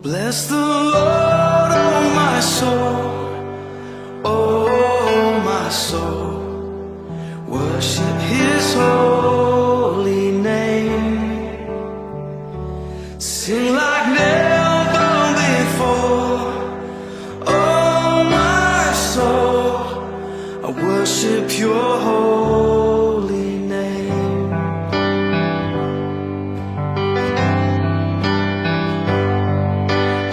Bless the Lord, oh my soul, oh my soul. Worship His holy name. Sing like never before, oh my soul. I worship Your holy name.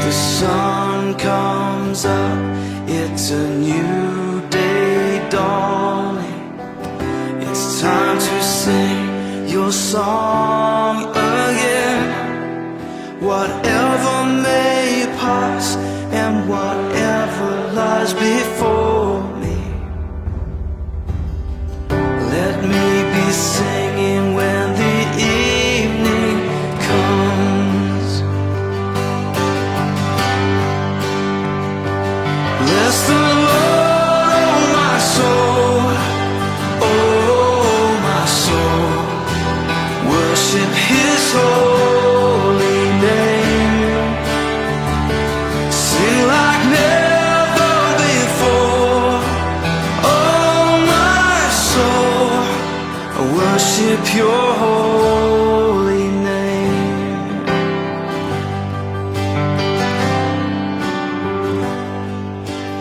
The sun comes up, it's a new day dawning. It's time to sing Your song again. Whatever may pass and whatever lies before me, let me be singing when the evening comes. Bless the Lord, oh my soul, oh my soul. Worship His holy name. Sing like never before, oh my soul. I worship Your holy name.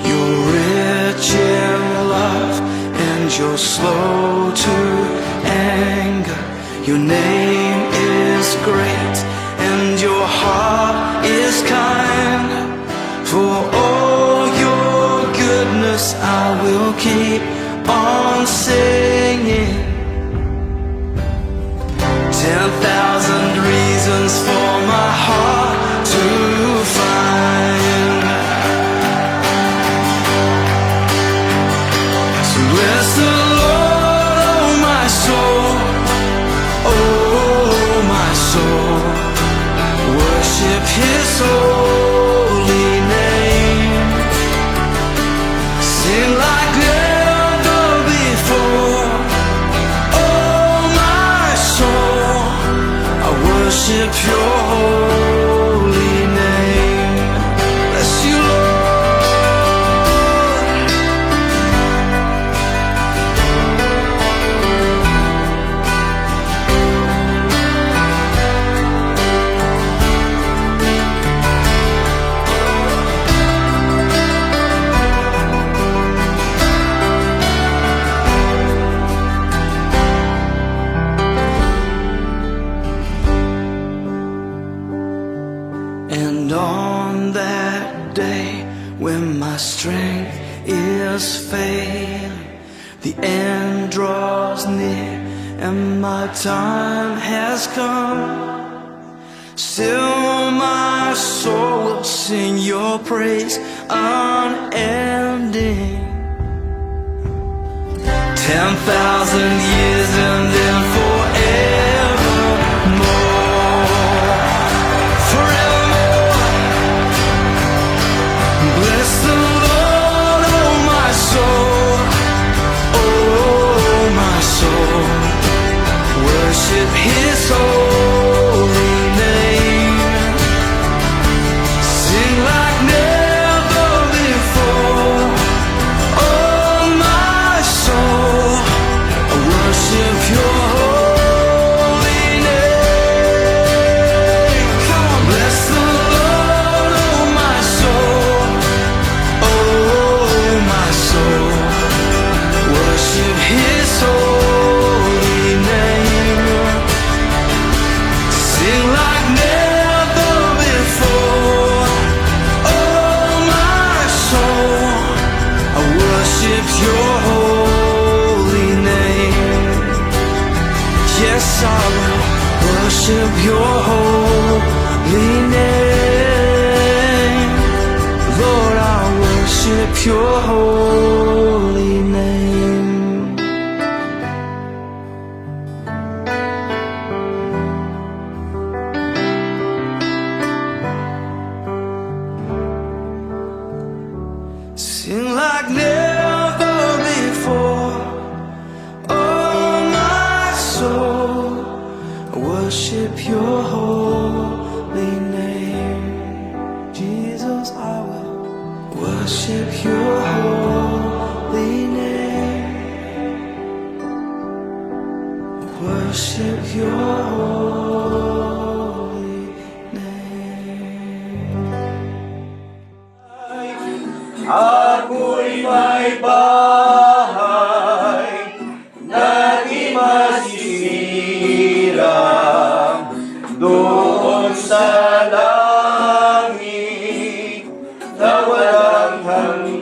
You're rich in love and You're slow to anger. Your name is great and Your heart is kind. For all Your goodness I will keep on singing. 10,000 reasons for my heart to find. So bless the Lord, oh my soul, oh my soul. Worship His holy name. Sing like never before, oh my soul. I worship Your holy name. Bless You, Lord. And on that day when my strength is failing, the end draws near and my time has come, still my soul will sing Your praise unending. 10,000 years and then forevermore, forevermore. Bless the Lord, oh my soul, oh my soul. Worship His holy name. Sing like never before, oh my soul. I worship Your holy name. Come on, bless the Lord, oh my soul, oh my soul. Worship His holy name. Sing like never before, oh my soul. I worship Your holy name. Yes, I will worship Your holy name. Lord, I worship Your holy name. Sing like never before, oh my soul. I worship Your holy name. Worship your holy name. Worship your holy name. Ako'y may bahay na di masisira doon sa langit na walang hanggan.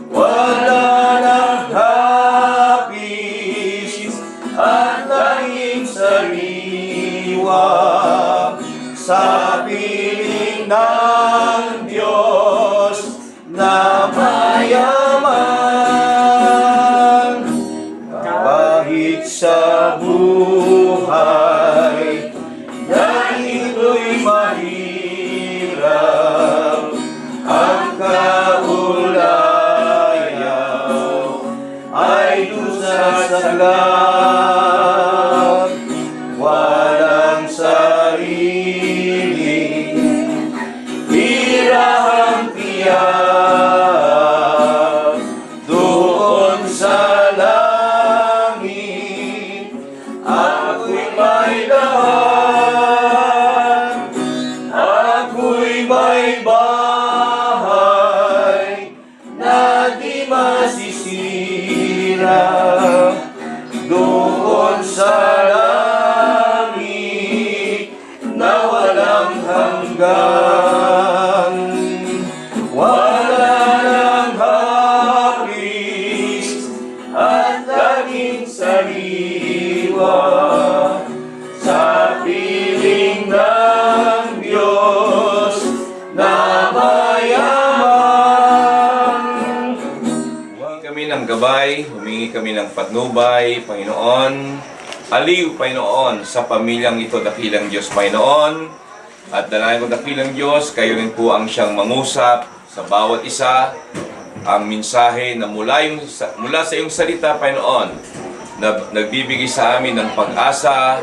Wala nang hapis at langing sariwa sa piling ng Diyos na mayaman. Kahit sa buhay na ito'y mahirap, ang kaulayaw ay dusa sa saglag. Walang sariling hirang tiyak doon sa langit. Ako'y may lahat, ako'y may bahay na di masisira doon sa langit na walang hanggan. Wala nang hapis at laging sariwa sa piling ng Diyos na mayaman. Humingi kami ng gabay, humingi kami ng patnubay, Panginoon. Aliw, Panginoon, sa pamilyang ito, dakilang Diyos, Panginoon. At dalangin ko, dakilang Diyos, kayo rin po ang siyang mangusap sa bawat isa. Ang mensahe na mula sa iyong salita, Panginoon, na nagbibigay sa amin ng pag-asa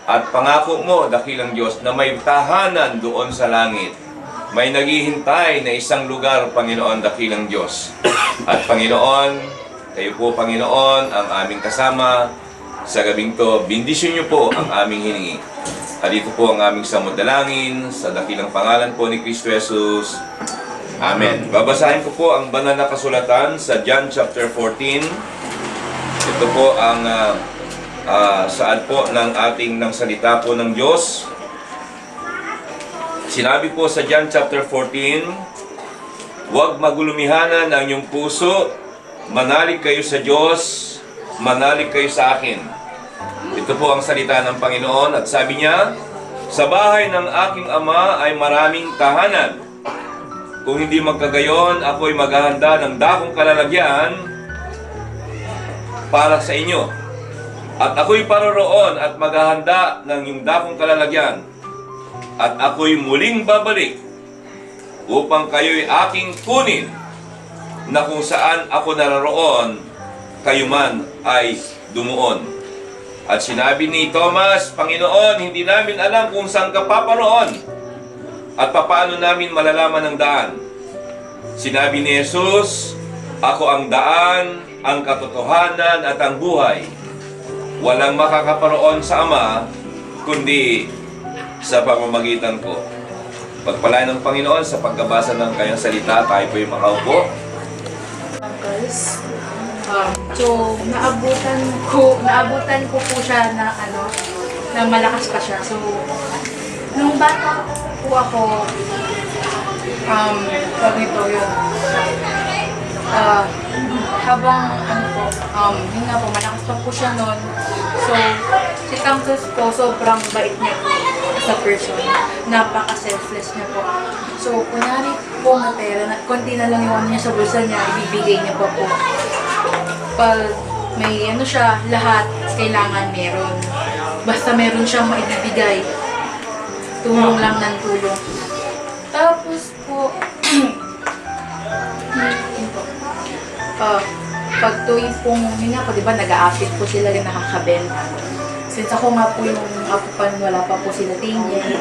at pangako mo, dakilang Diyos, na may tahanan doon sa langit. May naghihintay na isang lugar, Panginoon, dakilang Diyos. At Panginoon, kayo po, Panginoon, ang aming kasama sa gabing to. Bendisyon niyo po ang aming hiningi. At ito po ang aming samudalangin sa dakilang pangalan po ni Kristo Jesus. Amen. Babasahin ko po ang banal na kasulatan sa John chapter 14. Ito po ang saan po ng salita po ng Diyos. Sinabi po sa John chapter 14, huwag magulumihanan ang inyong puso, manalig kayo sa Diyos, manalig kayo sa akin. Ito po ang salita ng Panginoon at sabi niya, sa bahay ng aking ama ay maraming tahanan. Kung hindi magkagayon, ako'y maghahanda ng dakong kalalagyan para sa inyo. At ako'y paroroon at maghahanda ng iyong dakong kalalagyan. At ako'y muling babalik upang kayo'y aking kunin, na kung saan ako naroroon, kayo man ay dumuon. At sinabi ni Thomas, Panginoon, hindi namin alam kung saan ka paparoon at papaano namin malalaman ang daan. Sinabi ni Jesus, ako ang daan, ang katotohanan at ang buhay. Walang makakaparoon sa Ama, kundi sa pamamagitan ko. Pagpalain ng Panginoon sa pagkabasa ng kanyang salita, tayo po'y makaupo. Uncles. So, naabutan ko po siya na na malakas pa siya. So, nung bata po ako, pag ito yun, habang yun nga po, malakas pa po siya noon. So, si Tangsos po, sobrang bait niya po sa person. Napaka-selfless niya po. So, kunwari po na pera, konti na lang yung niya sa bulsa niya, ibibigay niya po po. Pag may siya, lahat kailangan meron. Basta meron siyang maibibigay. Tulong lang ng tulong. Tapos po, pag tuwing pong, yun nga po, diba, nag-a-apit po sila rin nakakabenta. Since ako nga po yung apupan, wala pa po sila tingin.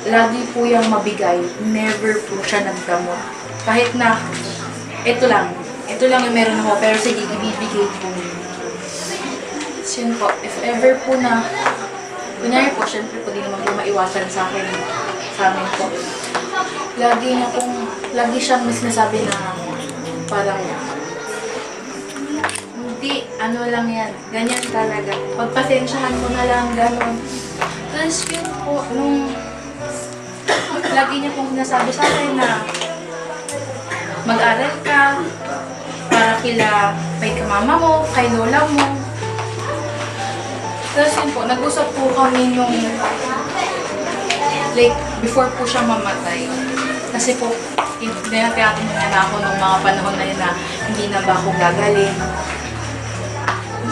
lagi po yung mabigay. Never po siya nagdamot. Kahit na, ito lang yung meron ako, pero sige, ibibigay po. So yun po, if ever po na, kunyari po, syempre po, di naman po maiwasan sa akin, sa amin po. Lagi siyang sinasabi na, parang, hindi, ano lang yan, ganyan talaga. Pagpasensyahan mo na lang, gano'n. Tapos yun po, lagi niya pong sinasabi sa akin na, mag-aral ka, para kay mama mo, kay lola mo. Tapos yun po, nag-usap po kami nung, like, before po siya mamatay. Kasi po, tinatanong na ako nung mga panahon na yun na hindi na ba ako gagaling.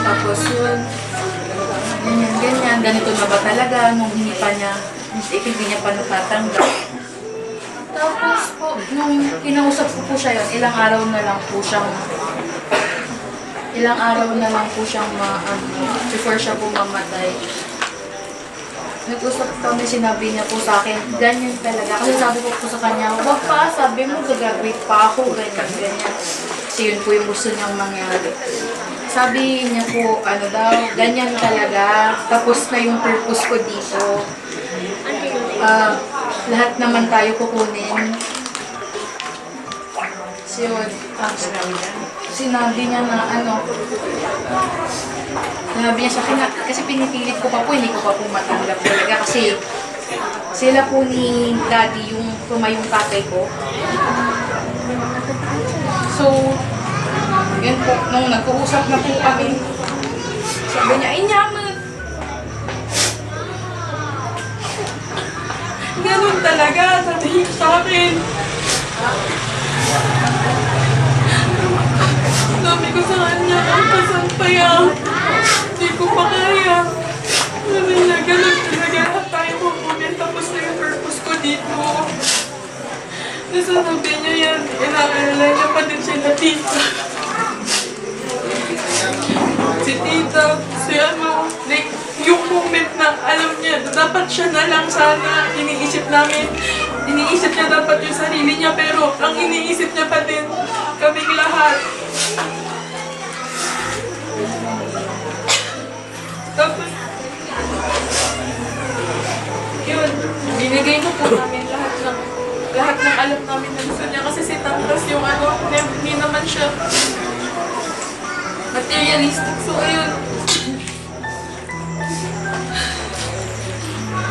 Tapos yun, ganyan, ganito na ba talaga nung hindi niya pa natatanggap. Tapos po, nung kinausap ko po siya yun, ilang araw na lang po siyang before siya po mamatay. Nag-usap kami, sinabi niya po sa akin, ganyan talaga. Kasi sabi ko po sa kanya, wag pa, sabi mo, gagraduate pa ako, ganyan. Kasi yun po yung gusto niyang mangyari. Sabi niya po, ganyan talaga. Tapos na yung purpose ko dito. Lahat naman tayo kukunin. So yun, sinabi niya na sinabi niya sa akin na, kasi pinipilit ko pa po, hindi ko pa po matanggap talaga kasi sila po ni daddy yung tumayong tatay ko. So, yun po, nung nag-uusap na po kami, sabi niya, inyaman. Ganun talaga, sabi niya sa akin. Sabi ko sa kanya, ang kasal pa yan. Hindi ko pa kaya. Sabi niya, ganun talaga. Lahat tayo kukunin. Tapos na yung purpose ko dito. Tapos sabi niya yan, inaalala niya pa din sila tita. Si tita, like, yung moment na alam niya, dapat siya na lang sana, iniisip niya dapat yung sarili niya, pero ang iniisip niya pa din, kaming lahat. Tapos, yun, binigay na po namin lahat ng alam namin na gusto niya, kasi si Tantas yung hindi naman siya materialistic, so ayun.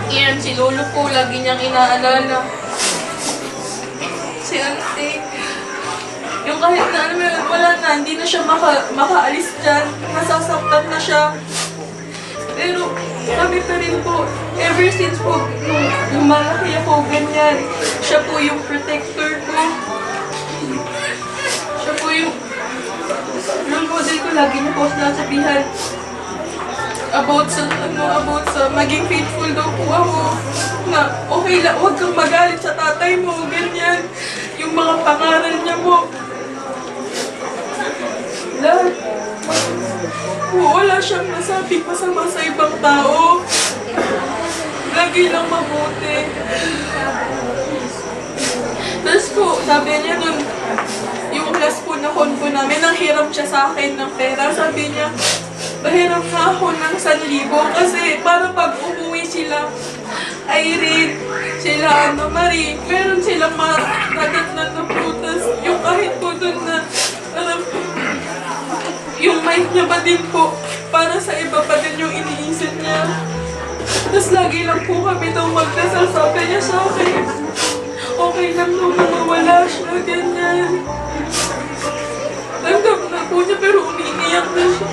Yan, si Lolo po, lagi niyang inaalala. Si Auntie. Yung kahit na wala na, hindi na siya makaalis dyan. Nasasaktan na siya. Pero kami pa rin po, ever since po, nung malaki ako, ganyan. Siya po yung protector ko. Siya po yung role model ko, lagi niya po sinasabihan about sa maging faithful daw po ako, na okay lang, huwag kang magalit sa tatay mo, ganyan, yung mga pangaral niya po, lahat, wala siyang nasabing masama sa ibang tao, lagi lang mabuti. Tapos po, sabi niya nun, yung class po na konpo namin, nanghiram siya sa akin ng pera, sabi niya, pahiram na ako ng 1,000 kasi para pag umuwi sila, Irene, sila Marie, meron silang madadatnan na prutas. Yung kahit po dun na, yung mic niya pa din po, para sa iba pa din yung iniisip niya. Tapos lagi lang po kami daw magdasal, sabi niya sa akin, okay lang nung wala siya, ganyan. Tanggap na po niya pero umiiyak na siya.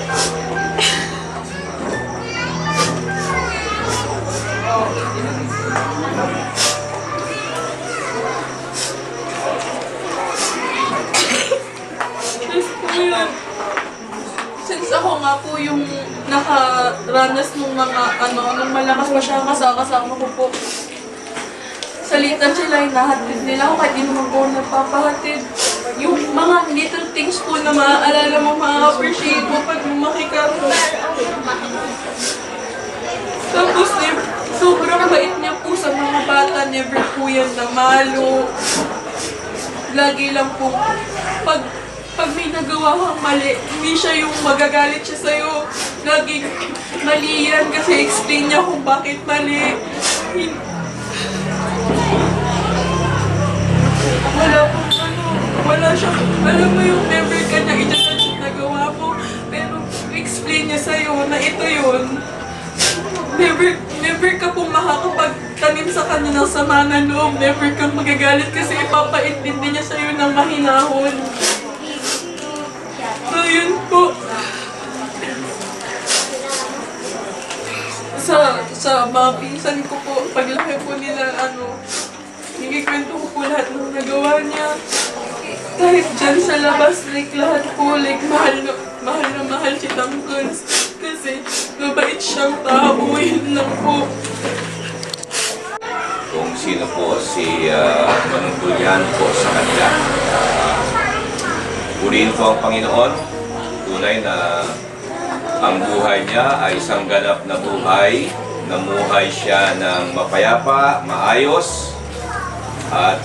Tapos po yun, since ako nga po yung nakaranas nung mga nung malakas pa siya kasama ko po, salitan sila, hinahatid nila ako kahit di naman po nagpapahatid. Yung mga little things po na maaalala mo, ma-appreciate mo pag lumaki ka. Tapos sobrang bait niya po sa mga bata. po yan na malo. Lagi lang po, pag may nagawa kang mali, hindi siya yung magagalit siya sa'yo. Lagi, mali yan kasi explain niya kung bakit mali. Wala po, wala siya. Alam mo yung never ka na i-judge yung nagawa mo, pero explain niya sa'yo na ito yun. Never ka pong makakapagtanim sa kanya ng sama na loob. Never kang magagalit kasi ipapaintindi niya sa'yo ng mahinahon. So, yun po. Sa mga pinsan ko po, paglaki po nila, nagikwento ko po lahat ng nagawa niya. Kahit dyan sa labas, lahat po, mahal na mahal si Tangkons. Kasi mabait siyang tao, yun lang po. Kung sino po si Manong Julian po sa kanila. Purihin po ang Panginoon. Tunay na ang buhay niya ay isang ganap na buhay. Namuhay siya ng mapayapa, maayos. At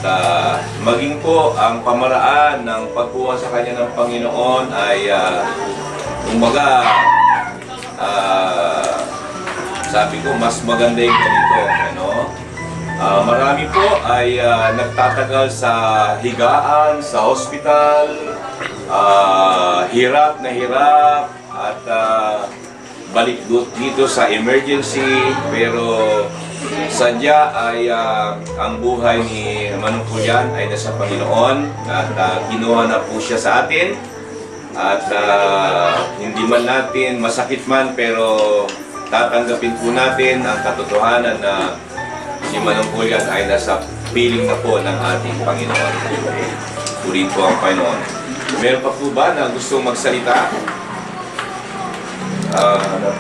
maging po ang pamaraan ng pagkuha sa kanya ng Panginoon ay kumbaga sabi ko mas maganda yung ganito, ano? Marami po ay nagtatagal sa higaan, sa hospital, hirap na hirap at balik dito sa emergency, pero sadya ay ang buhay ni Manong Julian ay nasa Panginoon at kinuha na po siya sa atin at hindi man natin masakit man, pero tatanggapin po natin ang katotohanan na si Manong Julian ay nasa piling na po ng ating Panginoon. Purihin po ang Panginoon. Meron pa po ba na gustong magsalita?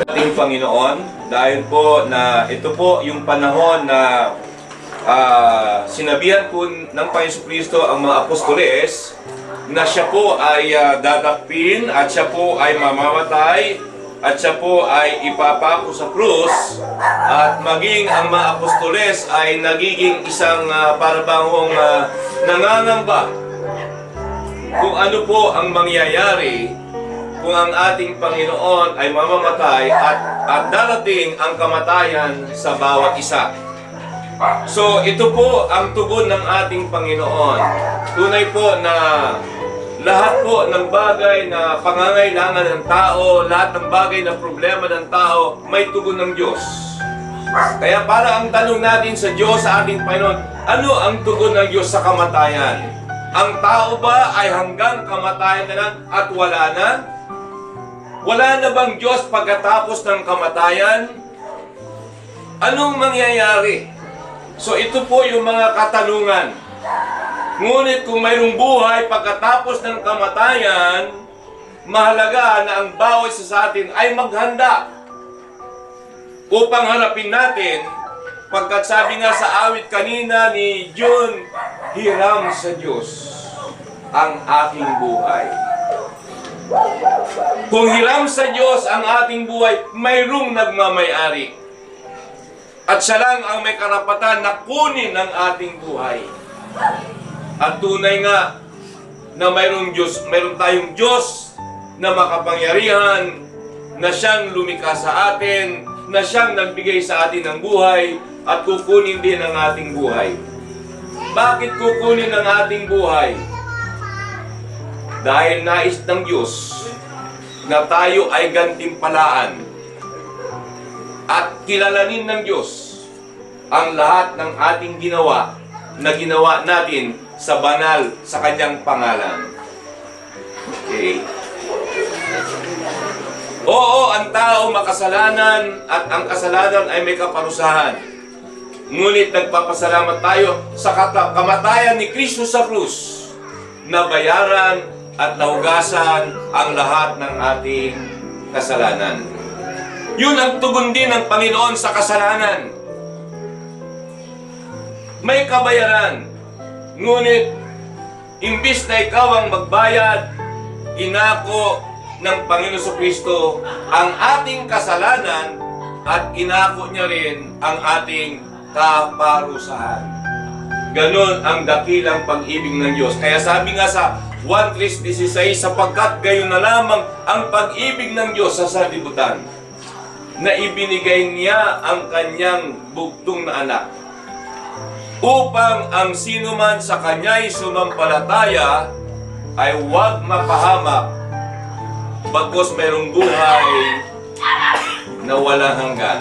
Ating Panginoon, dahil po na ito po yung panahon na sinabihan po ng Panginoon Kristo ang mga apostoles na siya po ay dadakpin at siya po ay mamamatay at siya po ay ipapako sa krus at maging ang mga apostoles ay nagiging isang parabangong nangangamba kung ano po ang mangyayari kung ang ating Panginoon ay mamamatay at darating ang kamatayan sa bawat isa. So ito po ang tugon ng ating Panginoon. Tunay po na lahat po ng bagay na pangangailangan ng tao, lahat ng bagay na problema ng tao, may tugon ng Diyos. Kaya para ang tanong natin sa Diyos, sa ating Panginoon, ano ang tugon ng Diyos sa kamatayan? Ang tao ba ay hanggang kamatayan na lang at wala na? Wala na bang Diyos pagkatapos ng kamatayan? Anong mangyayari? So ito po yung mga katanungan. Ngunit kung mayroong buhay pagkatapos ng kamatayan, mahalaga na ang bawat isa sa atin ay maghanda upang harapin natin, pagkat sabi nga sa awit kanina ni John, hiram sa Diyos ang aking buhay. Kung hiram sa Diyos ang ating buhay, mayroong nagmamayari. At siya lang ang may karapatan na kunin ang ating buhay. At tunay nga na mayroong tayong Diyos na makapangyarihan, na siyang lumikha sa atin, na siyang nagbigay sa atin ng buhay, at kukunin din ang ating buhay. Bakit kukunin ang ating buhay? Dahil nais ng Diyos na tayo ay gantimpalaan at kilalanin ng Diyos ang lahat ng ating ginawa na ginawa natin sa banal sa Kanyang pangalan. Okay. Oo, ang tao makasalanan at ang kasalanan ay may kaparusahan. Ngunit nagpapasalamat tayo sa kamatayan ni Kristo sa krus na bayaran at nahugasan ang lahat ng ating kasalanan. Yun ang tugon din ng Panginoon sa kasalanan. May kabayaran. Ngunit, imbis na ikaw ang magbayad, inako ng Panginoon Kristo ang ating kasalanan at inako niya rin ang ating kaparusahan. Ganon ang dakilang pag-ibig ng Diyos. Kaya sabi nga sa 1:16, sapagkat gayon na lamang ang pag-ibig ng Diyos sa sanlibutan, na ibinigay niya ang kanyang bugtong na anak, upang ang sinuman sa kanya'y sumampalataya ay huwag mapahamak, bagkus mayroong buhay na walang hanggan.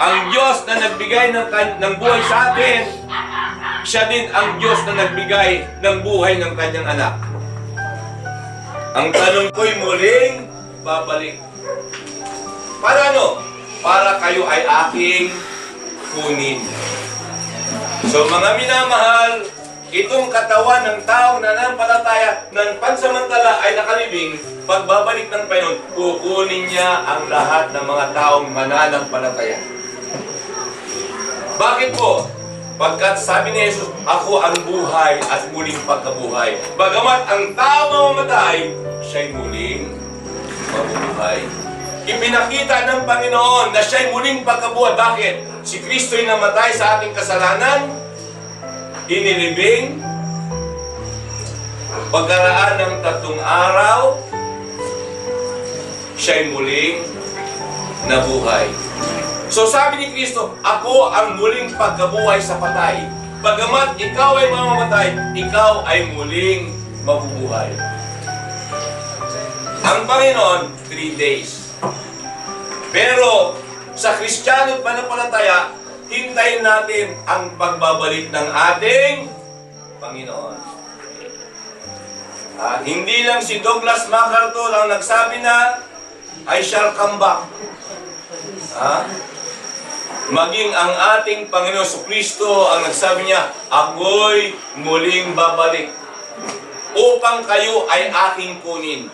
Ang Diyos na nagbigay ng buhay sa atin, siya din ang Diyos na nagbigay ng buhay ng kanyang anak. Ang tanong ko'y muling babalik. Para ano? Para kayo ay aking kunin. So mga minamahal, itong katawan ng taong nananampalataya ng pansamantala ay nakalibing, pagbabalik ng Panginoon, kukunin niya ang lahat ng mga taong mananampalataya. Bakit po? Pagkat sabi ni Jesus, ako ang buhay at muling pagkabuhay. Bagamat ang tao mamamatay, siya'y muling mabubuhay. Ipinakita ng Panginoon na siya'y muling pagkabuhay. Bakit? Si Kristo'y namatay sa ating kasalanan, inilibing, pagkaraan ng 3 araw, siya'y muling nabuhay. So sabi ni Kristo, ako ang muling pagkabuhay sa patay. Bagamat ikaw ay mamamatay, ikaw ay muling mabubuhay. Ang Panginoon, 3 days. Pero sa Kristiyano at pananampalataya, hintayin natin ang pagbabalik ng ating Panginoon. Hindi lang si Douglas MacArthur ang nagsabi na, I shall come back. Maging ang ating Panginoon Kristo ang nagsabi niya, ako'y muling babalik upang kayo ay aking kunin.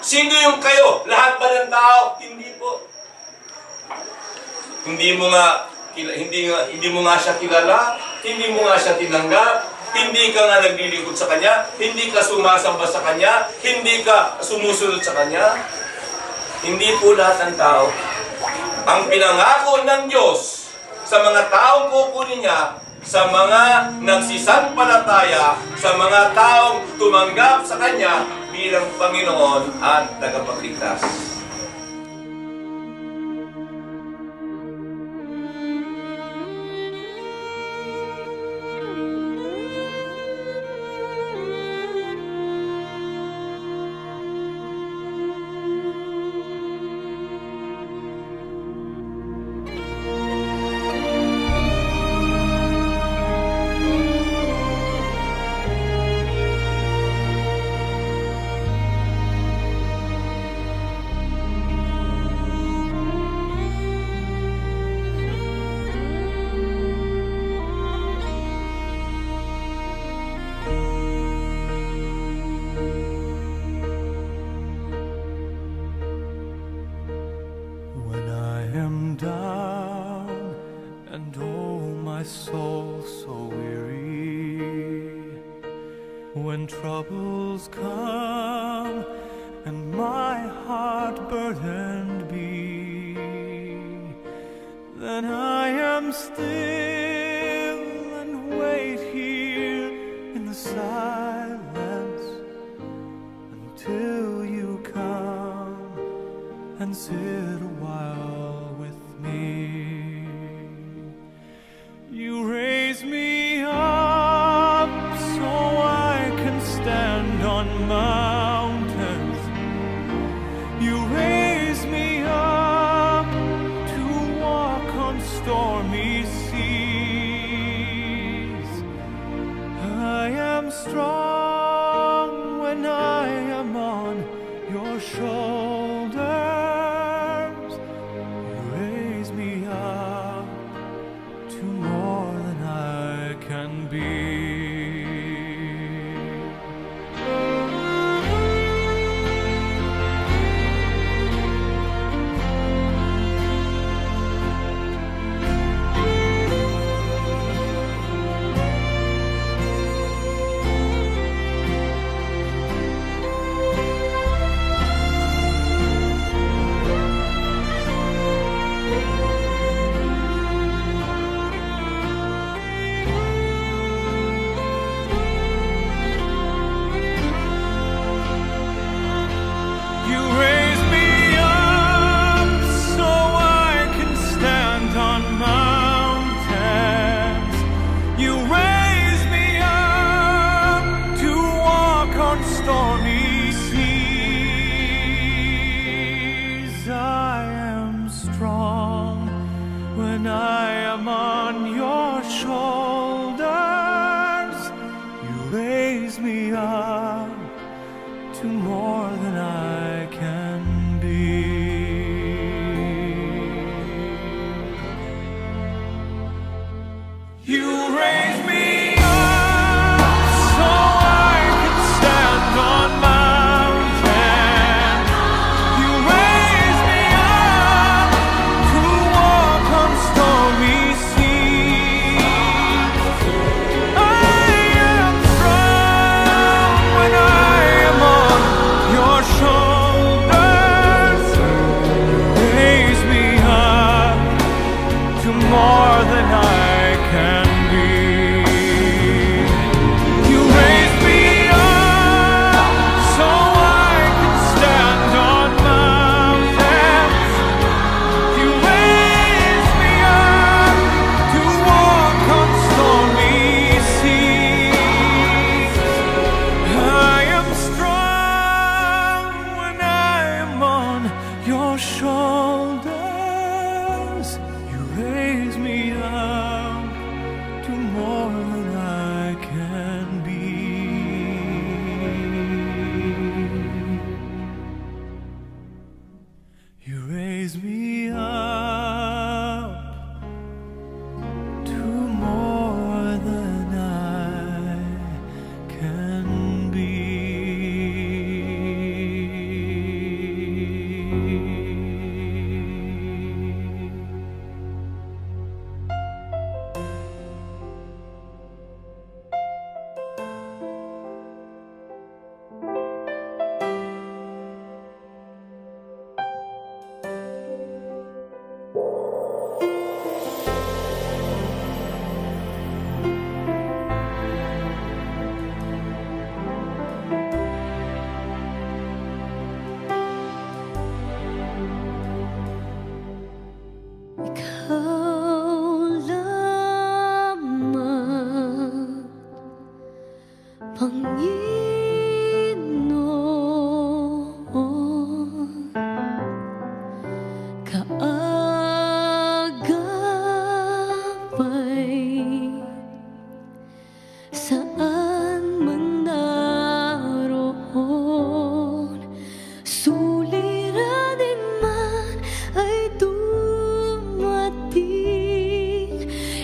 Sino yung kayo? Lahat ba ng tao? Hindi po. Hindi mo nga siya kilala, hindi mo nga siya tinanggap, hindi ka nga naglilingkod sa Kanya, hindi ka sumasamba sa Kanya, hindi ka sumusunod sa Kanya. Hindi po lahat ng tao. Ang pinangako ng Diyos sa mga taong kukunin niya, sa mga nagsisampalataya, sa mga taong tumanggap sa Kanya bilang Panginoon at tagapagligtas. soul so weary, when troubles come and my heart burdened be, then I am still and wait here in the silence until you come and sit a while with me. You raise me up so I can stand on mountains. You raise me up to walk on stormy seas. I am strong when I am on your shoulders. You raise me up to more than I can be. am on your shoulders, you raise me up to more than I can be. You raise me up so I can stand on mountains. You raise me up to walk on stormy seas. I am strong when I am on your shoulders. You raise me up to more than I can be. You raise me up so I can stand on mountains. You raise me up to walk on stormy seas. I am strong when I am on your shoulders. You raise me up to more than I can be. You raise me up to more than I can be. Ikaw lamang, Panginoon, kaagapay, saan man naroon, suliranin man ay dumating.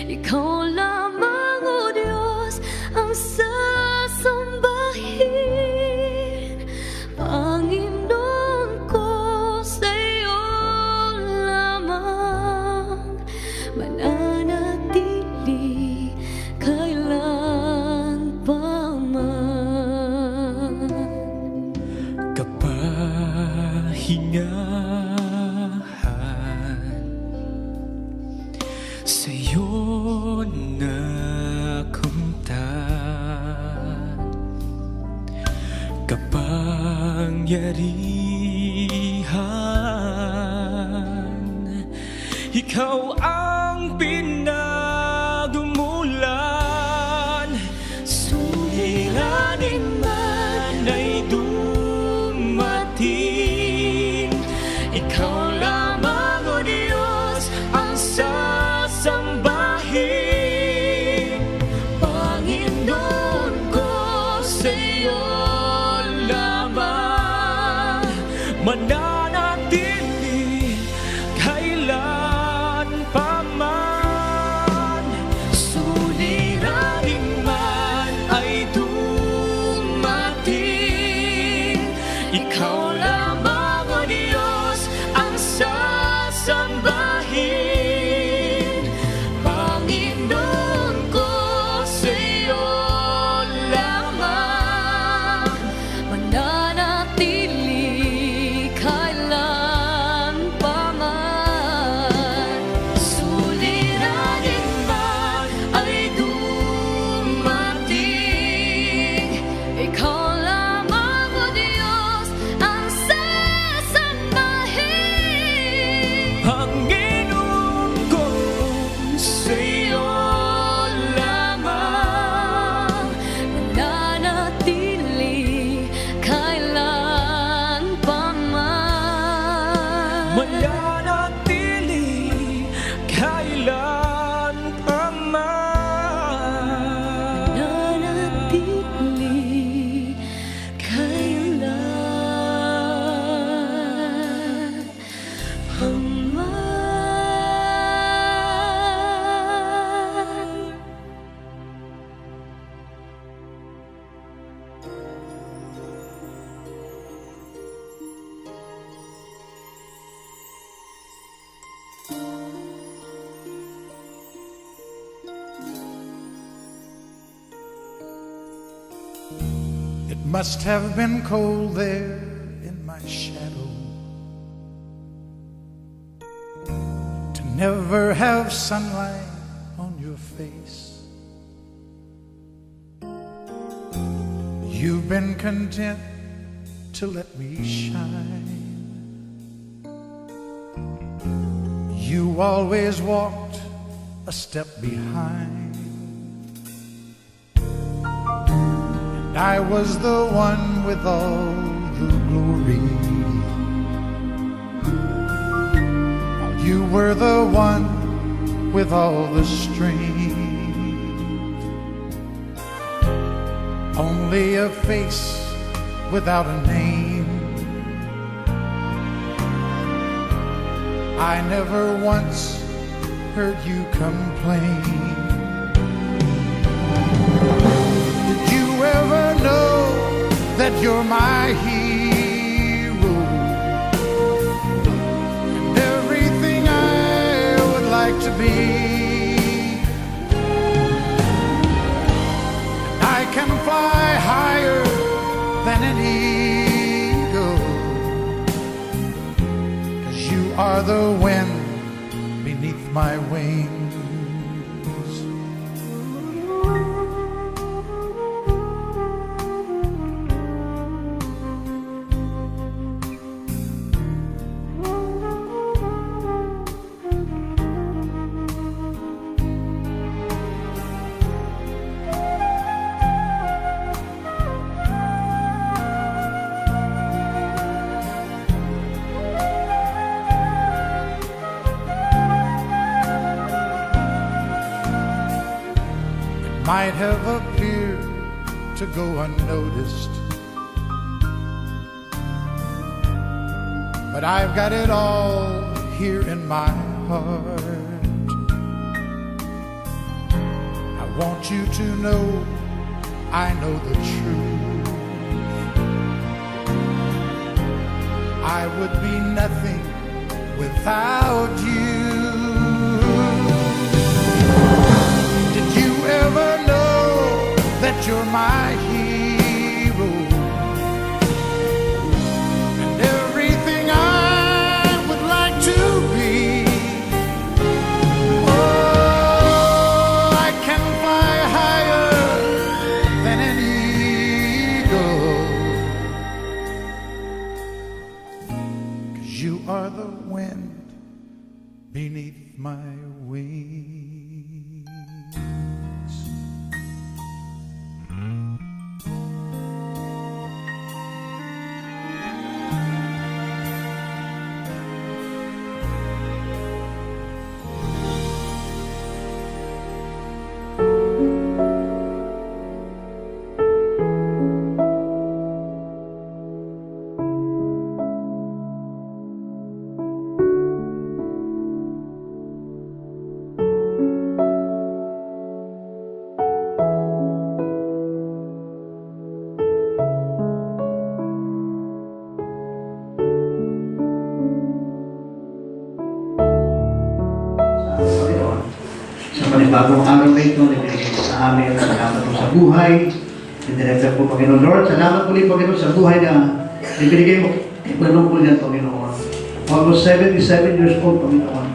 Ikaw lamang, O Diyos, ang sasambahin. Panginoon ko, sa iyo lamang mananatili kailan pa man. Kapahingahan sa'yo nakamtan, kapangyarihan, ikaw ang pinagmulan. Suliranin man ay dumating, ikaw lamang, O Diyos, ang sasambahin. Panginoon ko, sa iyo lamang mananatili kailan pa man. Suliranin man ay dumating, ikaw lamang, O Diyos, ang sasambahin. It must have been cold there in my shadow to never have sunlight on your face. You've been content to let me shine. You always walked a step behind, and I was the one with all the glory. You were the one with all the strength. Only a face without a name. I never once heard you complain. Did you ever know that you're my hero and everything I would like to be? I can fly higher than an eagle, 'cause you are the wind beneath my wings. Might have appeared to go unnoticed, but I've got it all here in my heart. I want you to know I know the truth. I would be nothing without you. Ever know that you're my hero and everything I would like to be? Oh, I can fly higher than an eagle, 'cause you are the wind beneath my wings. Sa panibagong araw na ito, nabigay sa amin, salamat po sa buhay. Indirekta po, Panginoon Lord, salamat po rin, Panginoon, sa buhay na ibinigay mo. Ipanong po niyan, Panginoon. Almost 77 years old, Panginoon.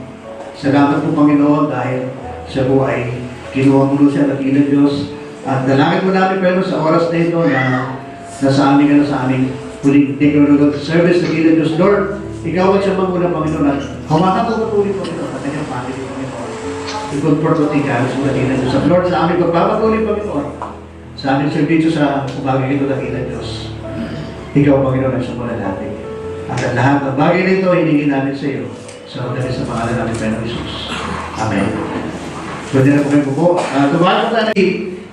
Salamat po, Panginoon, dahil sa buhay, kinuha mo siya ng ilang Diyos. At dalangin mo namin, Panginoon, sa oras na ito na nasa amin sa aming huling technological service ng ilang Diyos, Lord. Ikaw at siya manguna, Panginoon, at hawakan po patuloy, Panginoon, at kanyang family, Panginoon. I-comfort mo tingkalo sa dakilan Diyos. At Lord, sa aming pagpapatuloy, Panginoon, sa aming servisyo sa bagay ito dakilan Diyos. Ikaw, Panginoon, ang sumula natin. At ang lahat ng bagay nito, hiningin namin sa iyo. Sa dahil sa pangalan namin, Panginoon Jesus. Amen. Pwede na po kayo po. Tumahan po tayo.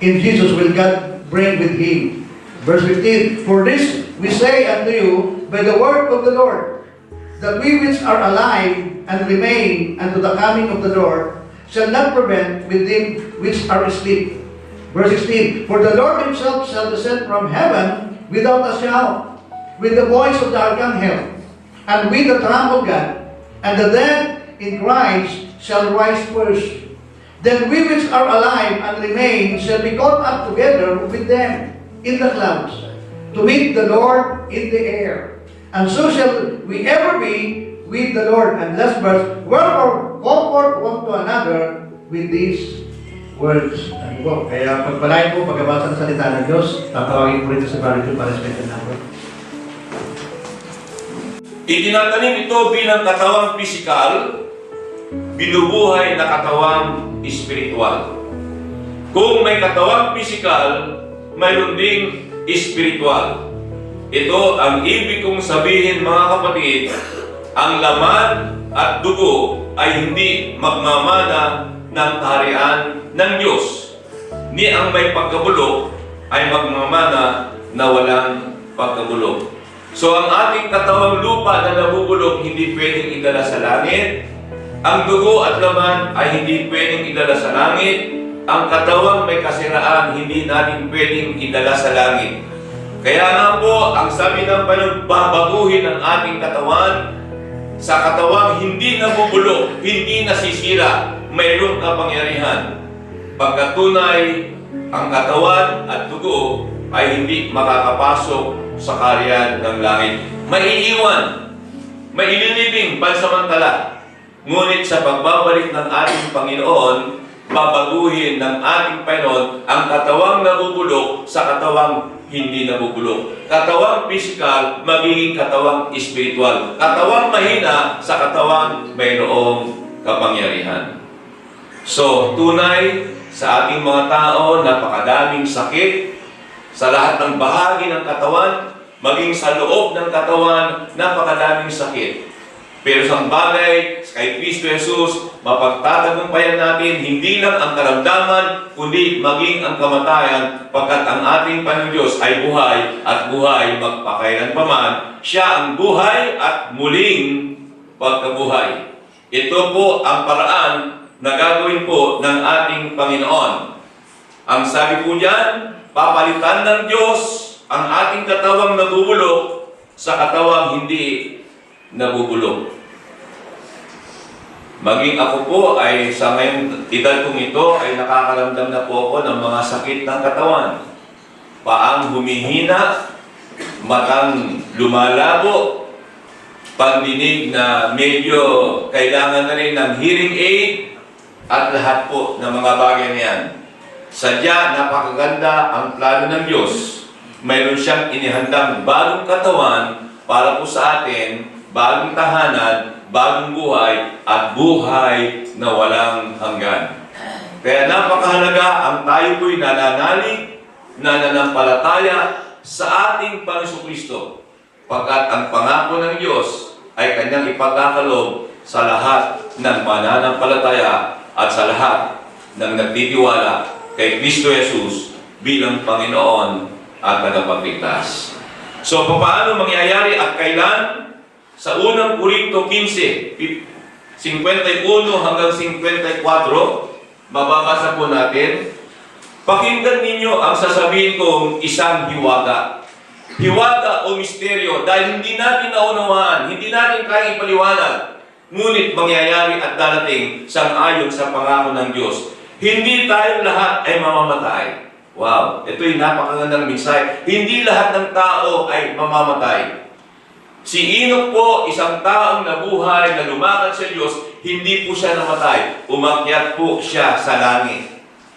In Jesus will God bring with Him. Verse 15, for this we say unto you by the word of the Lord, that we which are alive and remain unto the coming of the Lord shall not prevent with them which are asleep. Verse 16, for the Lord himself shall descend from heaven without a shout, with the voice of the archangel, and with the trump of God, and the dead in Christ shall rise first. Then we which are alive and remain shall be caught up together with them in the clouds to meet the Lord in the air. And so shall we ever be with the Lord. And last verse, wherefore comfort one to another with these words. Ano po? Kaya pagpalain po pagkabasa ng salita ng Diyos, tatawagin po rito si Barito para sa special number. Itinatanim ito bilang katawang pisikal, binubuhay na katawang espiritual. Kung may katawang pisikal, mayroon ding espiritual. Ito ang ibig kong sabihin, mga kapatid, ang laman at dugo ay hindi magmamana ng kaharian ng Diyos. Ni ang may pagkabulok ay magmamana na walang pagkabulok. So ang ating katawang lupa na nabubulok hindi pwedeng idala sa langit. Ang dugo at laman ay hindi pwedeng idala sa langit. Ang katawang may kasiraan hindi natin pwedeng idala sa langit. Kaya nga po, ang sabi ng Panginoon, babaguhin ang ating katawan sa katawang hindi nabubulok, hindi nasisira, mayroong kapangyarihan. Pagkatunay, ang katawan at dugo ay hindi makakapasok sa kaharian ng langit. Maiiwan, maililibing pansamantala. Ngunit sa pagbabalik ng ating Panginoon, babaguhin ng ating Panginoon ang katawang nabubulok sa katawang hindi nabubulok. Katawang physical, magiging katawang espiritual. Katawang mahina sa katawang mayroong kapangyarihan. So, tunay sa ating mga tao, napakadaming sakit sa lahat ng bahagi ng katawan, maging sa loob ng katawan, napakadaming sakit. Pero sa bagay, kay Kristo Jesus, mapagtatagumpayan natin hindi lang ang karamdaman, kundi maging ang kamatayan, pagkat ang ating Panginoon Diyos ay buhay at buhay magpakailanpaman. Siya ang buhay at muling pagkabuhay. Ito po ang paraan na gagawin po ng ating Panginoon. Ang sabi po diyan, papalitan ng Diyos ang ating katawang nabubulok sa katawang hindi nabubulok. Maging ako po ay sa ngayong edad kong ito ay nakakaramdam na po ako ng mga sakit ng katawan. Paang humihina, matang lumalabo, pandinig na medyo kailangan na rin ng hearing aid, at lahat po ng mga bagay na yan. Sadya, napakaganda ang plano ng Diyos. Mayroon siyang inihandang bagong katawan para po sa atin, bagong tahanan, bagong buhay, at buhay na walang hanggan. Kaya napakahalaga ang tayo po'y nananalig, nananampalataya sa ating Panginoon Kristo. Pagkat ang pangako ng Diyos ay kanyang ipagkakalob sa lahat ng mananampalataya at sa lahat ng nagtitiwala kay Kristo Jesus bilang Panginoon at tagapagligtas. So, paano mangyayari at kailan? Sa unang Korinto 15, 51 hanggang 54, mababasa po natin. Pakinggan ninyo ang sasabihin kong isang hiwaga. Hiwaga o misteryo dahil hindi natin naunawaan, hindi natin kaya ipaliwanag. Ngunit mangyayari at darating sang-ayon sa pangako ng Diyos. Hindi tayong lahat ay mamamatay. Wow, ito'y napakagandang mensahe. Hindi lahat ng tao ay mamamatay. Si Enoch po, isang taong nabuhay na lumakad sa Diyos, hindi po siya namatay. Umakyat po siya sa langit.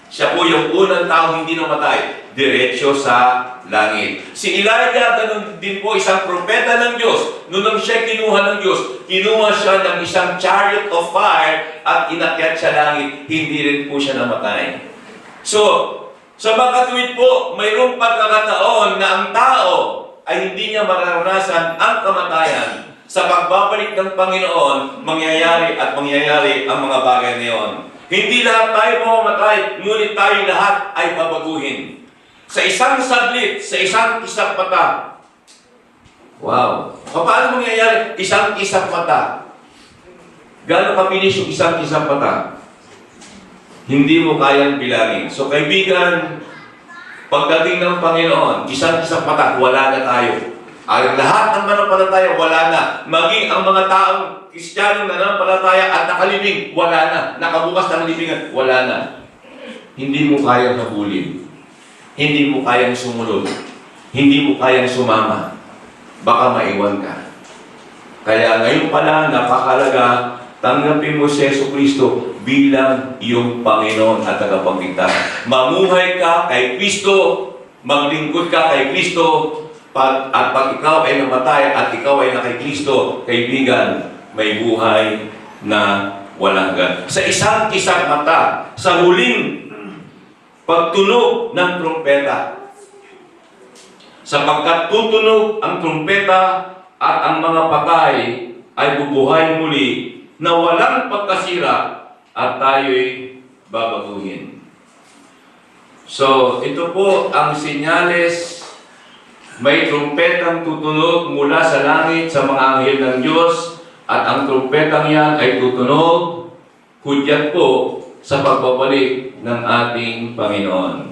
Siya po yung unang taong hindi namatay, diretso sa langit. Si Elijah, ganun din po, isang propeta ng Diyos. Nung siya kinuha ng Diyos, kinuha siya ng isang chariot of fire at inakyat sa langit. Hindi rin po siya namatay. So, sa mga katuwid po, mayroong pagkakataon na ang tao ay hindi niya mararanasan ang kamatayan. Sa pagbabalik ng Panginoon, mangyayari at mangyayari ang mga bagay na iyon. Hindi lahat tayo mamamatay, ngunit tayo lahat ay babaguhin. Sa isang saglit, sa isang kisap mata. Wow! Paano mangyayari? Isang kisap mata. Gano'ng kabilis yung isang kisap mata? Hindi mo kayang bilangin. So kaibigan, pagdating ng Panginoon, isang kisap mata, wala na tayo. Ang lahat ng manampalataya, wala na. Maging ang mga taong Kristiyanong nanampalataya at nakalibing, wala na. Nakabukas ng libingan, wala na. Hindi mo kayang habulin. Hindi mo kayang sumunod. hindi mo kayang sumama, baka maiwan ka. Kaya ngayon pala, napakalaga, tanggapin mo si Jesucristo bilang iyong Panginoon at tagapagligtas. Mamuhay ka kay Kristo, maglingkod ka kay Kristo, at pag ikaw ay namatay at ikaw ay na kay Kristo, kaibigan, may buhay na walang hanggan. Sa isang kisang mata, sa huling pagtunog ng trumpeta, sapagkat tutunog ang trumpeta at ang mga patay ay bubuhay muli na walang pagkasira at tayo'y babaguhin. So, ito po ang senyales. May trumpetang tutunog mula sa langit sa mga anghel ng Diyos at ang trumpetang yan ay tutunog, hudyat po sa pagbabalik ng ating Panginoon.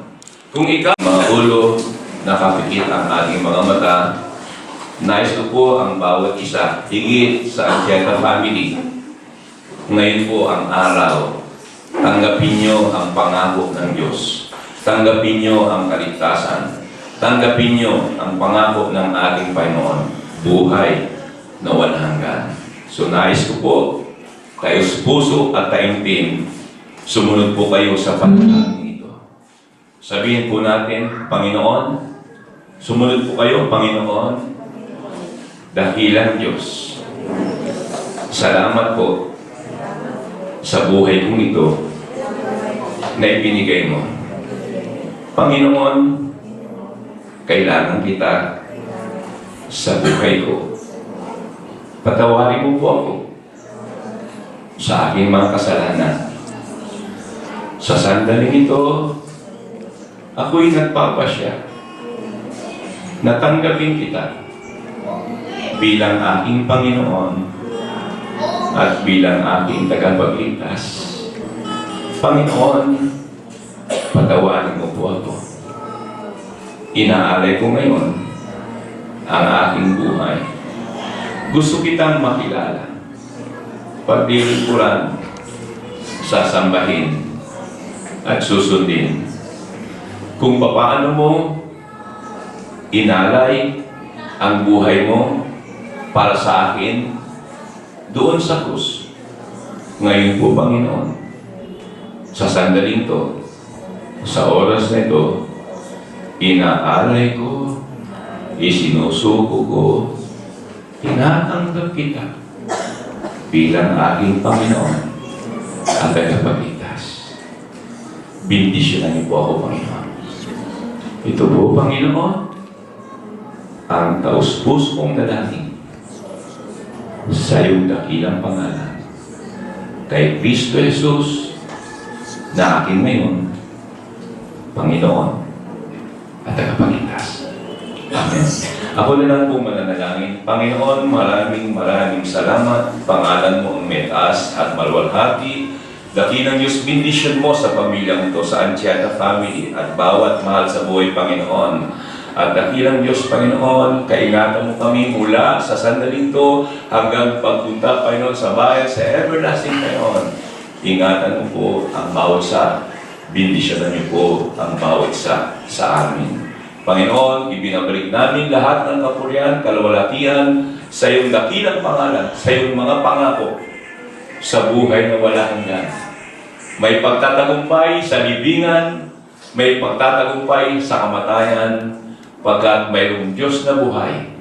Kung ikaw, mga ulo, nakapikit ang ating mga mata, nais ko po ang bawat isa, higit sa Anchieta family. Ngayon po ang araw, tanggapin nyo ang pangako ng Diyos. Tanggapin nyo ang kaligtasan. Tanggapin nyo ang pangako ng ating Panginoon. Buhay na walang hanggan. So nais ko po, kayo sa puso at taimtim, sumunod po kayo sa panalangin ito. Sabihin po natin, Panginoon, sumunod po kayo, Panginoon, dakilang Diyos. Salamat po sa buhay kong ito na ibinigay mo. Panginoon, kailangan kita sa buhay ko. Patawarin mo po ako sa aking mga kasalanan. Sa sandaling ito, ako'y nagpapasya na tanggapin kita bilang aking Panginoon at bilang aking tagapagligtas. Panginoon, patawarin mo po ako. Inaalay ko ngayon ang aking buhay. Gusto kitang makilala, paglilingkuran, sasambahin, at susundin. Kung paano mo inalay ang buhay mo para sa akin doon sa krus. Ngayon po, Panginoon, sa sandaling to, sa oras na ito, inaalay ko, isinusuko ko, tinatanggap kita bilang aking Panginoon at tagapagligtas. Bindisyonan niyo po ako, Panginoon. Ito po, Panginoon, ang taus-pusong dalangin sa iyong dakilang pangalan kay Kristo Jesus na akin ngayon, Panginoon at tagapagligtas. Amen. Ako na lang po mananalangin. Panginoon, maraming salamat. Pangalan mo ang may taas at maluwalhati. Dakilang Diyos, bendisyon mo sa pamilyang ito, sa Anchieta family at bawat mahal sa buhay, Panginoon. At dakilang Diyos, Panginoon, kaingatan mo kami mula sa sandaling ito hanggang pagpunta, Panginoon, sa bayan, sa everlasting, Panginoon. Ingatan mo po ang bawat sa, bendisyonan niyo po ang bawat sa amin. Panginoon, ibinabalik namin lahat ng kapurihan, kaluwalhatian sa iyong dakilang pangalan, sa iyong mga pangako, sa buhay na wala hanggan. May pagtatagumpay sa libingan, may pagtatagumpay sa kamatayan, pagkat mayroong Diyos na buhay,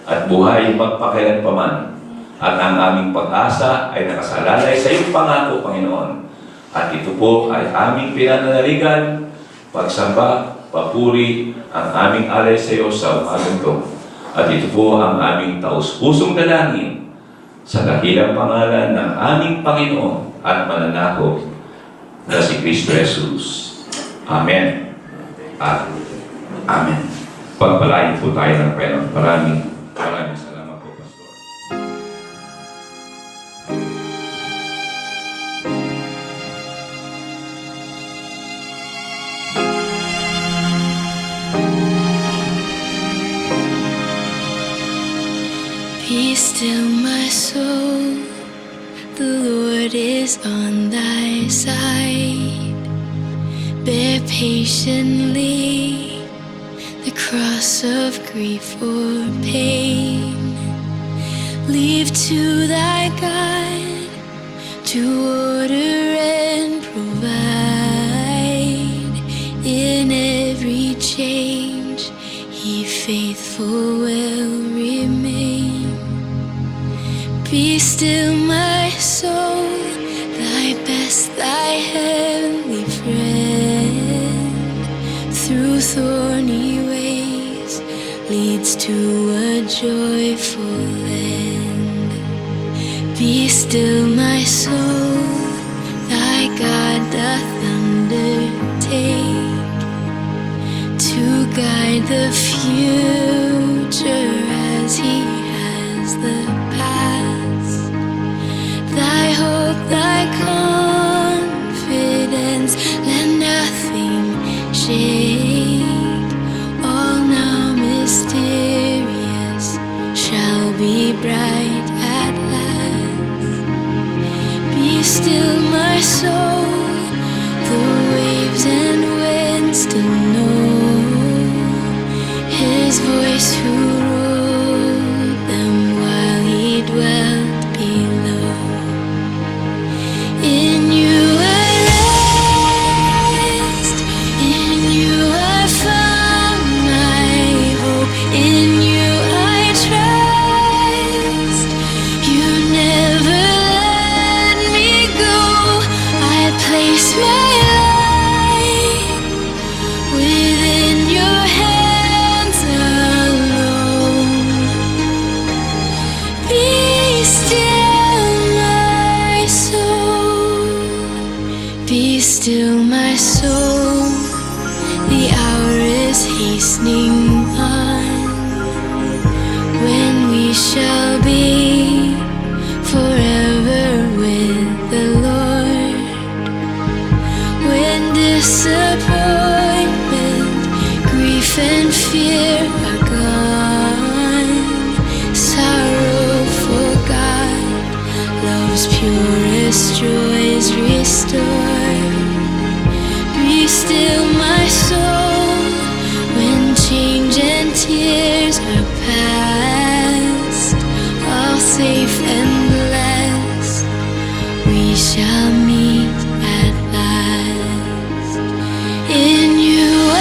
at buhay magpakailanpaman. At ang aming pag-asa ay nakasalalay sa iyong pangako, Panginoon. At ito po ay aming pinananaligan, pagsamba, papuri, ang aming alay sa iyo sa umagang ito. At ito po ang aming taus-pusong dalangin sa dakilang pangalan ng aming Panginoon at mananakop na si Kristo Jesus. Amen. At Amen. Pagpalain po tayo ng Panginoon. Maraming salamat po, Pastor. Be still, my soul. The Lord is on thy side. Bear patiently the cross of grief or pain. Leave to thy God to order and provide. In every change he faithful will remain. Be still my soul, thy best, thy heavenly friend. Through thorny ways leads to a joyful end. Be still my soul, thy God doth undertake to guide the future as he has the past. Thy hope, thy confidence, let nothing shake. All now mysterious shall be bright at last. Be still my soul, the waves and winds still know his voice who ruled them while he dwelt below. In you I rest, in you I found my hope, in you I trust. You never let me go. I place my life within your hands alone. Be still my soul, be still my soul. The hour is hastening on, when we shall be forever with the Lord. When disappointment, grief and fear are gone, sorrow forgot, love's purest joys restored. Be still my soul, when change and tears are past, all safe and blessed, we shall meet at last. In you I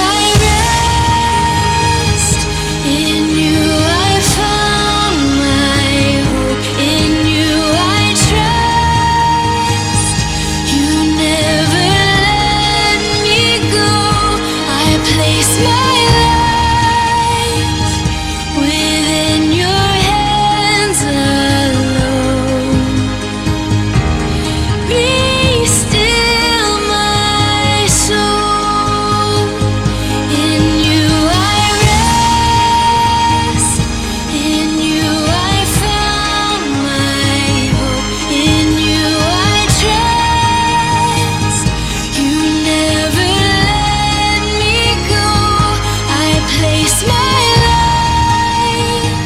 rest, in you I found my hope, in you I trust. You never let me go. I place my life within your hands alone. Be still my soul, in you I rest, in you I found my hope, in you I trust. You never let me go. I place my life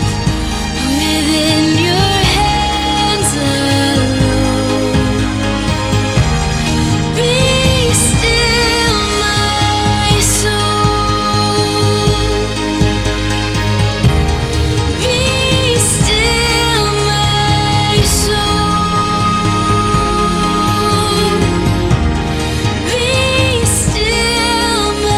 within your hands alone. Be still my soul, be still my soul, be still my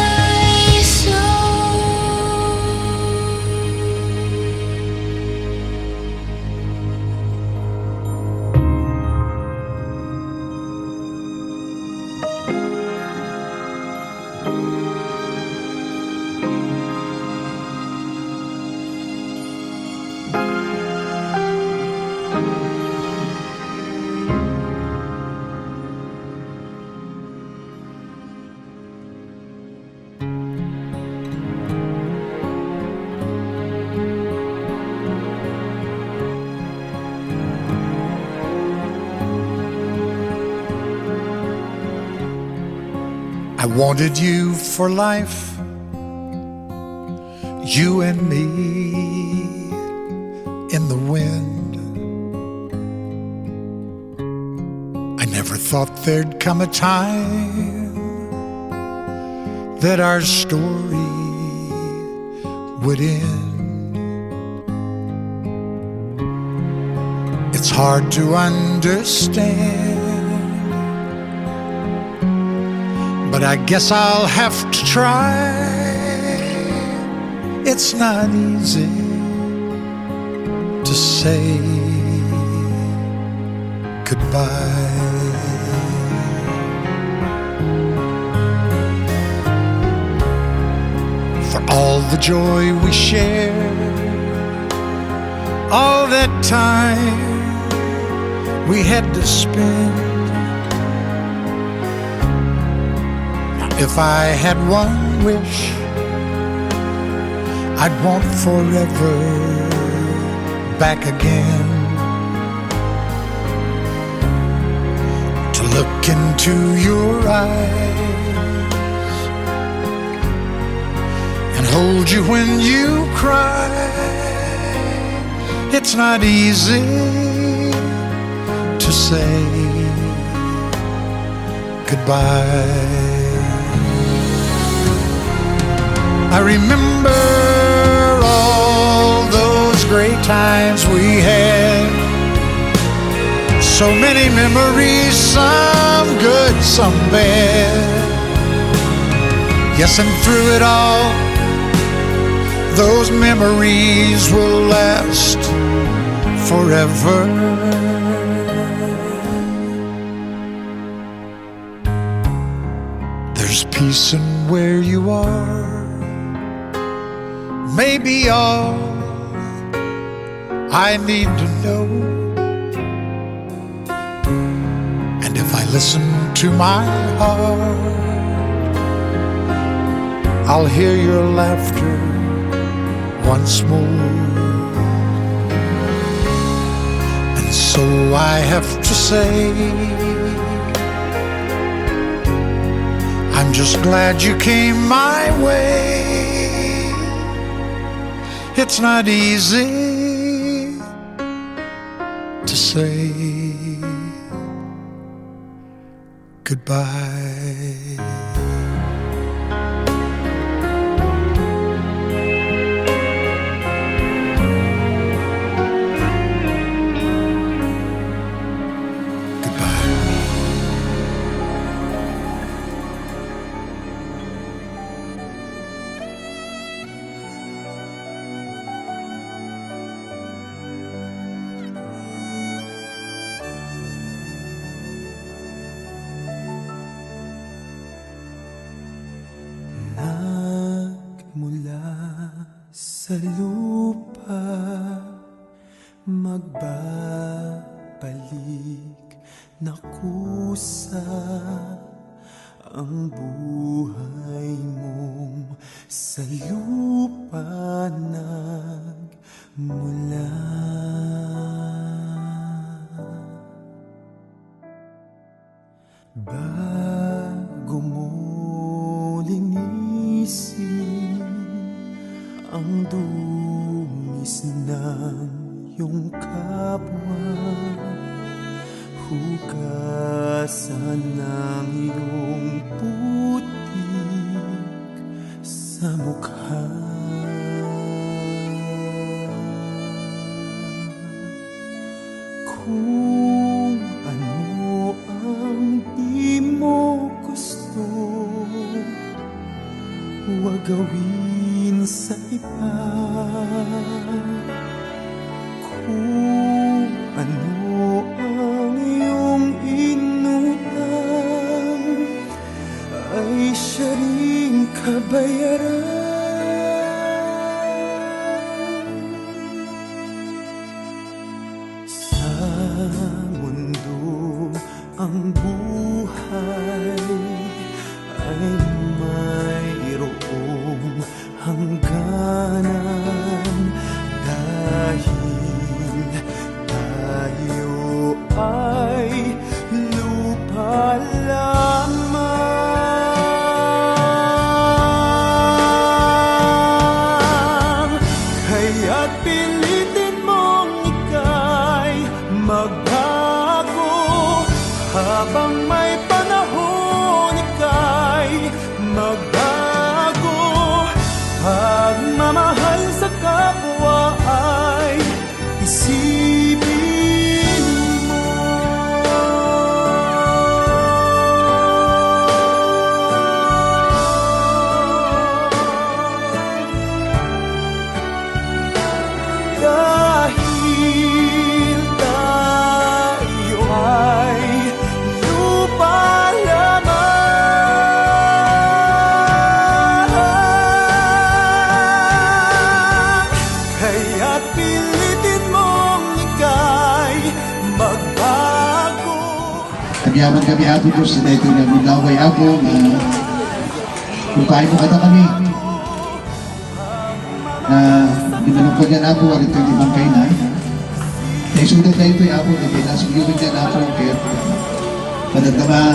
I wanted you for life, you and me in the wind. I never thought there'd come a time that our story would end. It's hard to understand, but I guess I'll have to try. It's not easy to say goodbye. For all the joy we shared, all that time we had to spend. Now, if I had one wish, I'd want forever back again, to look into your eyes and hold you when you cry. It's not easy to say goodbye. I remember all those great times we had, so many memories, some good, some bad. Yes, and through it all, those memories will last forever. There's peace in where you are, maybe all I need to know. And if I listen to my heart, I'll hear your laughter once more. And so I have to say, I'm just glad you came my way. It's not easy to say goodbye. Sa lupa magbabalik na kusa ang buhay mong sa lupa nagmula. Bago mo linisin ang dungis ng iyong kapwa, hugasan ng iyong putik sa mukha. Kung ano ang di mo gusto, huwag gawin sa iba. Kung ano ang iyong inutang, ay siya ring kabayaran. Sa mundo ang buhay ay mayroong hangganan, dahil tayo ay lupa lamang. Kaya't pilitin mong ika'y magbago, habang may panahon ika'y magbago. Pagmamahal Nagyaman kami Apo Diyos, na ito na gulaway Apo, na kung kain mo kata kami, na binalungkod yan Apo, walit ito ibang kainan. Naisulat na ito Apo, na pinasugiyumin yan Apo, kaya panagdama,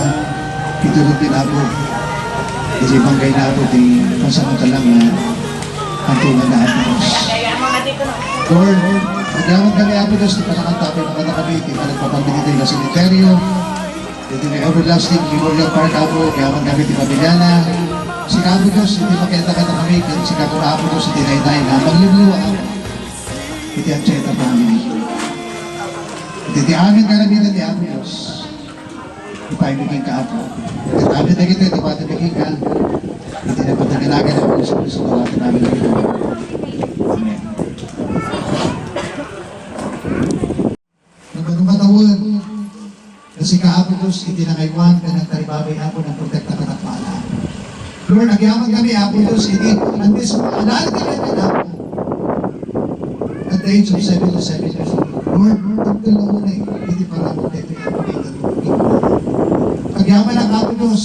itulog din Apo. Kasi ibang kainan Apo, di pasamantalang na ang tungan na Apo Diyos. Lord, nagyaman kami Apo Diyos, di panakantapin ang kata kami, di pa nagpapamilitay na cemetery, di may everlasting memorial park Apo, nagyaman kami di pamilyana. Si Apo Diyos, hindi makita-kata kami, si Apo Diyos, hindi nainay na magluluwa Apo. Iti ang Cheta family. Iti amin karamihan ni Apo Diyos. Ipaimigin ka Apo. Iti amin na kita, iti patimigin ka. Iti na pataganagan Apo Diyos, sa tawagin namin na ito. Amen. Nagbanong katawin, kasi ka Apo Diyos, iti na kaywan ka ng taribabay Apo ng protekta ka nakpala. Lord, nagyaman kami Apo Diyos, iti antes mo, alalit ka natin Apo. At the age of 77 years old, Lord, tagtulong mo na iti para protekta ka Apo dito. Nagyaman ang Apo Diyos,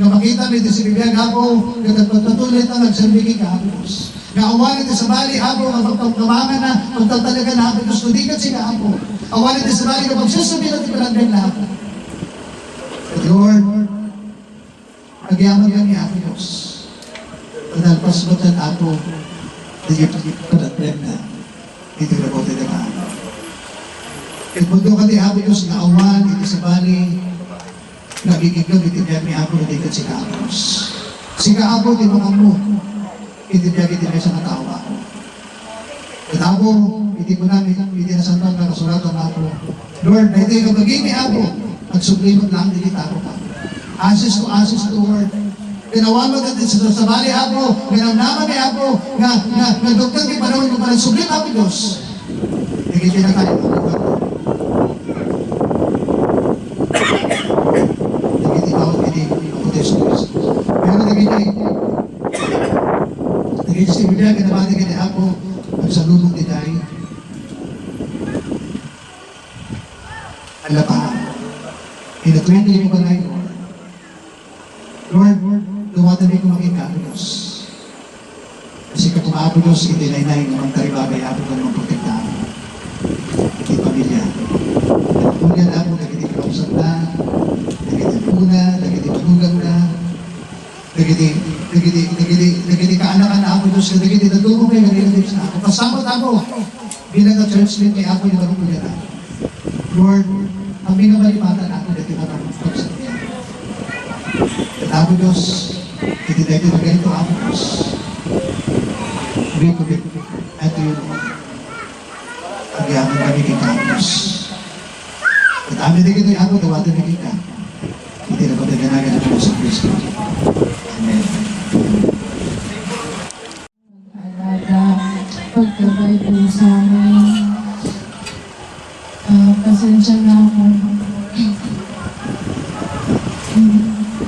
na makita mo iti si Bibiyag Apo, na nagpatuloy na nagsambigin ka Apo Diyos. Naawalan ito sa bali, Apo, ang magpagkamangan na, magtatalaga na Apo Diyos, tudikat sila Apo. Awalan ito sa bali, na magsasabi natin palagdag na Apo. But Lord, nagyaman kami Apo Diyos. Panalpas mo dyan Apo, hindi panatlag na, ito na po tayo na Apo. At mundo ka di Apo Diyos, na awan, ito sa bali, nagigigab, itibiyag ni Apo, tudikat sila Apo Diyos. Sika Apo, tinukan mo, itibiyag sa katao Apo. At Apo, iti po namin, iti na santang nakasuratan Apo. Lord, na ito yung magiging Apo, at sublimot lang din kita Apo. Asis to Lord. Pinawaman natin sa bali Apo, pinamnaman ni Apo, nga doktor kay panahon mo parang sublim Apo Diyos. Nagiging na tayo Apo. Nagiging tawag iti Apo Diyos. Pero nagiging si Biblia, kinabati ka ni Apo, ang salulong ni Day. Ala pa, inatuin niyo ko na ito. Lord, dumatami ko maging Apo Diyos. Kasi kung Apo Diyos, itinay-nay ng taribabay Apo ka naman protektahan. Iti pamilya. Nagpunan Apo, nagiti kausap na, nagiti puna, nagiti manugang na, nagiti kaanakan na Apo Diyos, nagiti natulong kayo, nagiti sa Apo. Pasabot Apo, bilang na church din kay Apo yung manukulan Apo. Lord, ang minamalipatan Apo, nagiti manukulan sa Apo. At Apo Diyos, itinay na ganito Apo Diyos. Kubit, at yun, ang yaman kami kay Apo Diyos. At amin na ganito Apo, tawatan na kita. Hindi na pataganagan Apo sa Kristo. Amen. Pagkabay po sa amin. Pasensya na ako.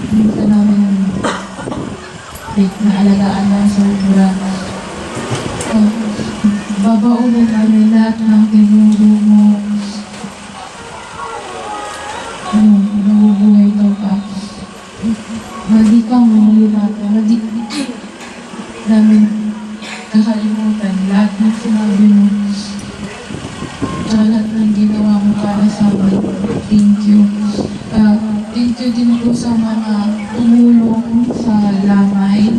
Hindi ka namin naalagaan ng sobra. Babaunin namin lahat ng tinuro mo. Nabubuhay daw ka. Hindi ka mahihirapan. Hindi namin nakalimutan lahat ng sinabi mo. Lahat ng ginawa mo para sa amin. Thank you. Thank you din po sa mga tumulong sa lamay.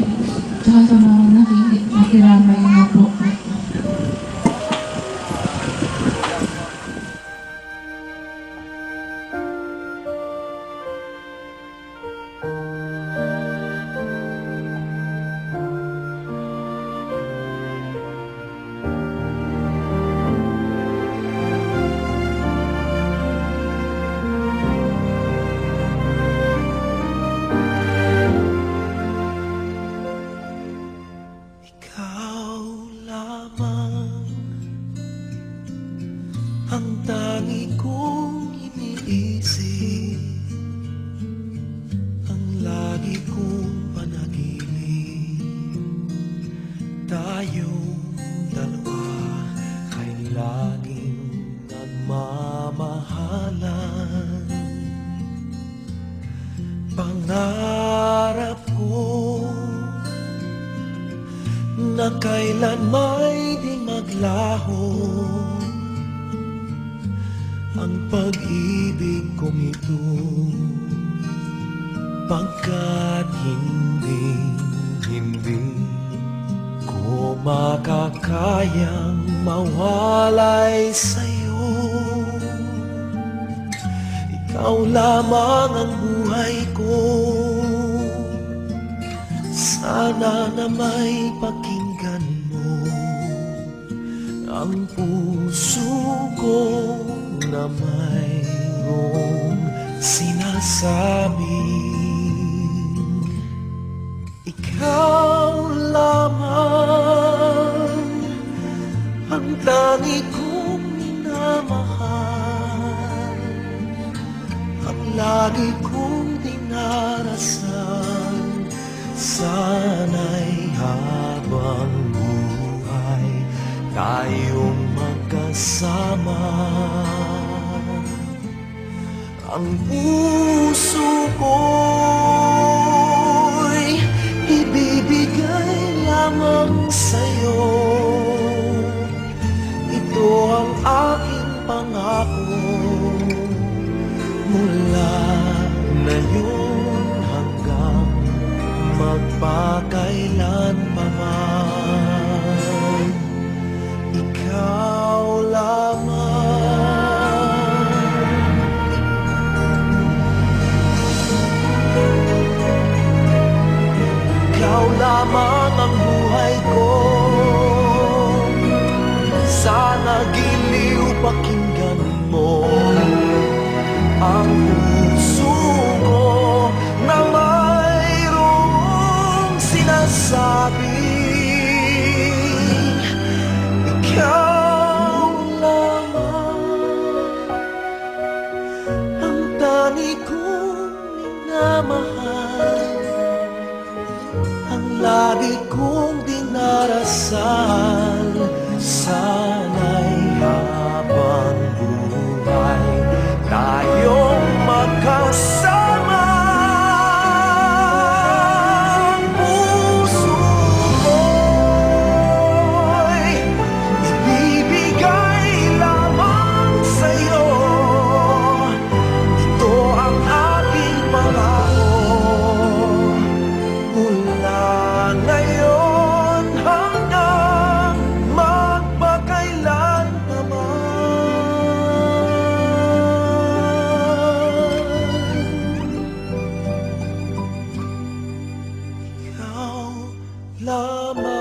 Tsaka sa mga nakiramay na po. Ang tangi kong iniisip, ang lagi kong panaginip, tayong dalawa ay laging nagmamahalan. na kailan may di maglaho ang pag-ibig kong ito, pagkat hindi ko makakayang mawalay sa'yo. Ikaw lamang ang buhay ko, sana na may pakinggan mo ang puso ko na mayroong sinasabing ikaw lamang ang tanging kong minamahal, ang lagi kong dinarasal. Sana'y habang buhay tayong magkasama. Ang puso ko'y ibibigay lamang sa'yo. Ito ang aking pangako mula ngayon hanggang magpakailan pa man. Ikaw lamang. Ikaw lamang ang buhay ko, sana giliw pakinggan mo ang puso ko na mayroong sinasabing ikaw lamang ang tanging kong minamahal, ang lagi kong dinarasal. Sana'y habang buhay tayong magkasama. Ang puso ko'y ibibigay lamang sa'yo. Ito ang aking pangako mula ngayon hanggang magpakailan pa man. Ikaw lamang.